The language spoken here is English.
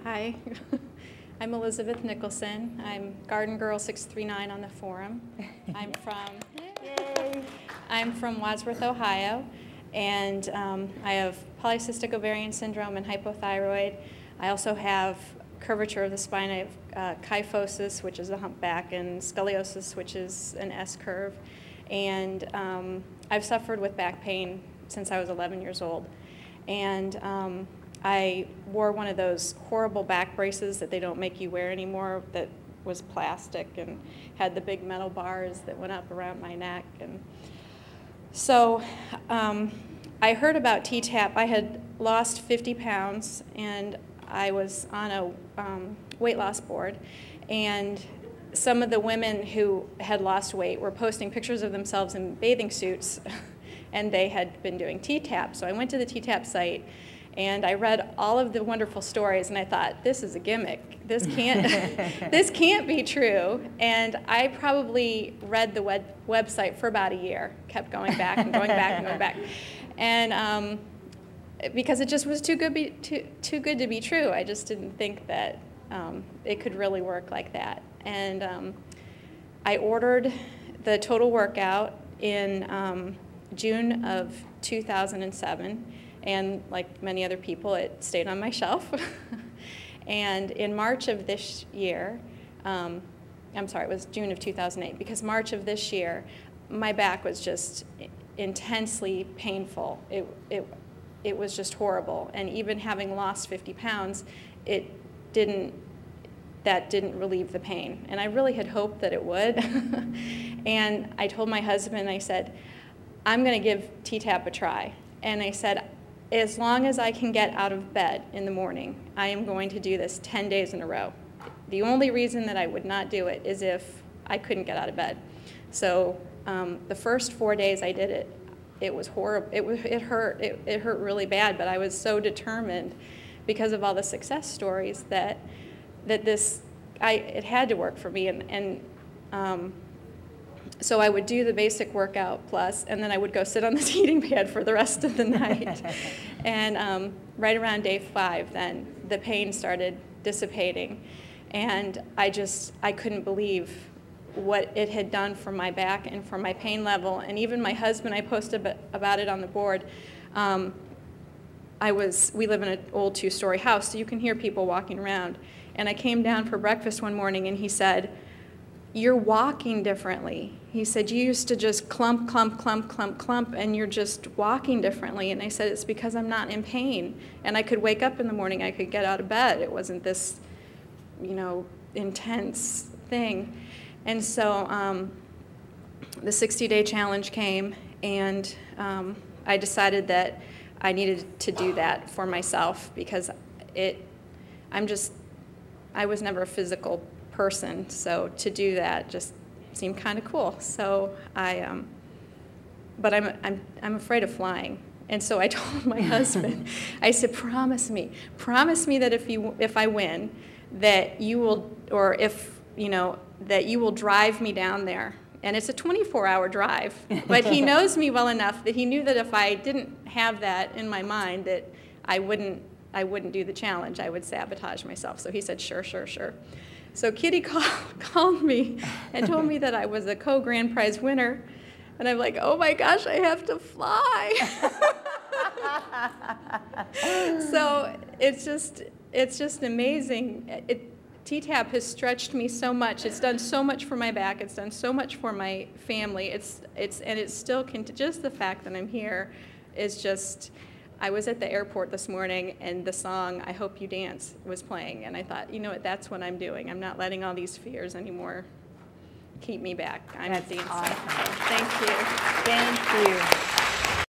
Hi, I'm Elizabeth Nicholson. I'm Garden Girl 639 on the forum. I'm from Wadsworth, Ohio, and I have polycystic ovarian syndrome and hypothyroid. I also have curvature of the spine. I have kyphosis, which is a humpback, and scoliosis, which is an S-curve. And I've suffered with back pain since I was 11 years old. And I wore one of those horrible back braces that they don't make you wear anymore that was plastic and had the big metal bars that went up around my neck. And so I heard about T-Tapp. I had lost 50 pounds, and I was on a weight loss board. And some of the women who had lost weight were posting pictures of themselves in bathing suits, and they had been doing T-Tapp. So I went to the T-Tapp site, and I read all of the wonderful stories, and I thought, this is a gimmick. This can't, this can't be true. And I probably read the website for about a year, kept going back and going back and going back. And because it just was too good to be true. I just didn't think that it could really work like that. And I ordered the total workout in June of 2007. And like many other people, it stayed on my shelf. And in March of this year, I'm sorry, it was June of 2008, because March of this year, my back was just intensely painful. It was just horrible. And even having lost 50 pounds, that didn't relieve the pain. And I really had hoped that it would. And I told my husband, I said, I'm going to give T-Tapp a try. And I said, as long as I can get out of bed in the morning, I am going to do this 10 days in a row. The only reason that I would not do it is if I couldn't get out of bed. So the first 4 days I did it, it was horrible. It hurt. It hurt really bad, but I was so determined because of all the success stories that it had to work for me. So I would do the basic workout plus, and then I would go sit on the heating pad for the rest of the night. And right around day 5, then the pain started dissipating, and I couldn't believe what it had done for my back and for my pain level. And even my husband, I posted about it on the board. We live in an old 2-story house, so you can hear people walking around. And I came down for breakfast one morning, and he said, "You're walking differently." He said, "You used to just clump, clump, clump, clump, clump, and you're just walking differently." And I said, "It's because I'm not in pain. And I could wake up in the morning, I could get out of bed. It wasn't this, intense thing." And so the 60-day challenge came, and I decided that I needed to do that for myself because I was never a physical person, so to do that just seemed kind of cool. So but I'm afraid of flying, and so I told my husband, I said, promise me that if I win, that you will, or that you will drive me down there. And it's a 24-hour drive, but he knows me well enough that he knew that if I didn't have that in my mind, that I wouldn't do the challenge. I would sabotage myself. So he said, sure, sure, sure. So Kitty called me and told me that I was a co-grand prize winner. And I'm like, oh my gosh, I have to fly. So it's just amazing. T-Tapp has stretched me so much. It's done so much for my back. It's done so much for my family. And it still can. Just the fact that I'm here is just. I was at the airport this morning, and the song "I Hope You Dance" was playing, and I thought, you know what? That's what I'm doing. I'm not letting all these fears anymore keep me back. I'm dancing. Awesome. Thank you. Thank you.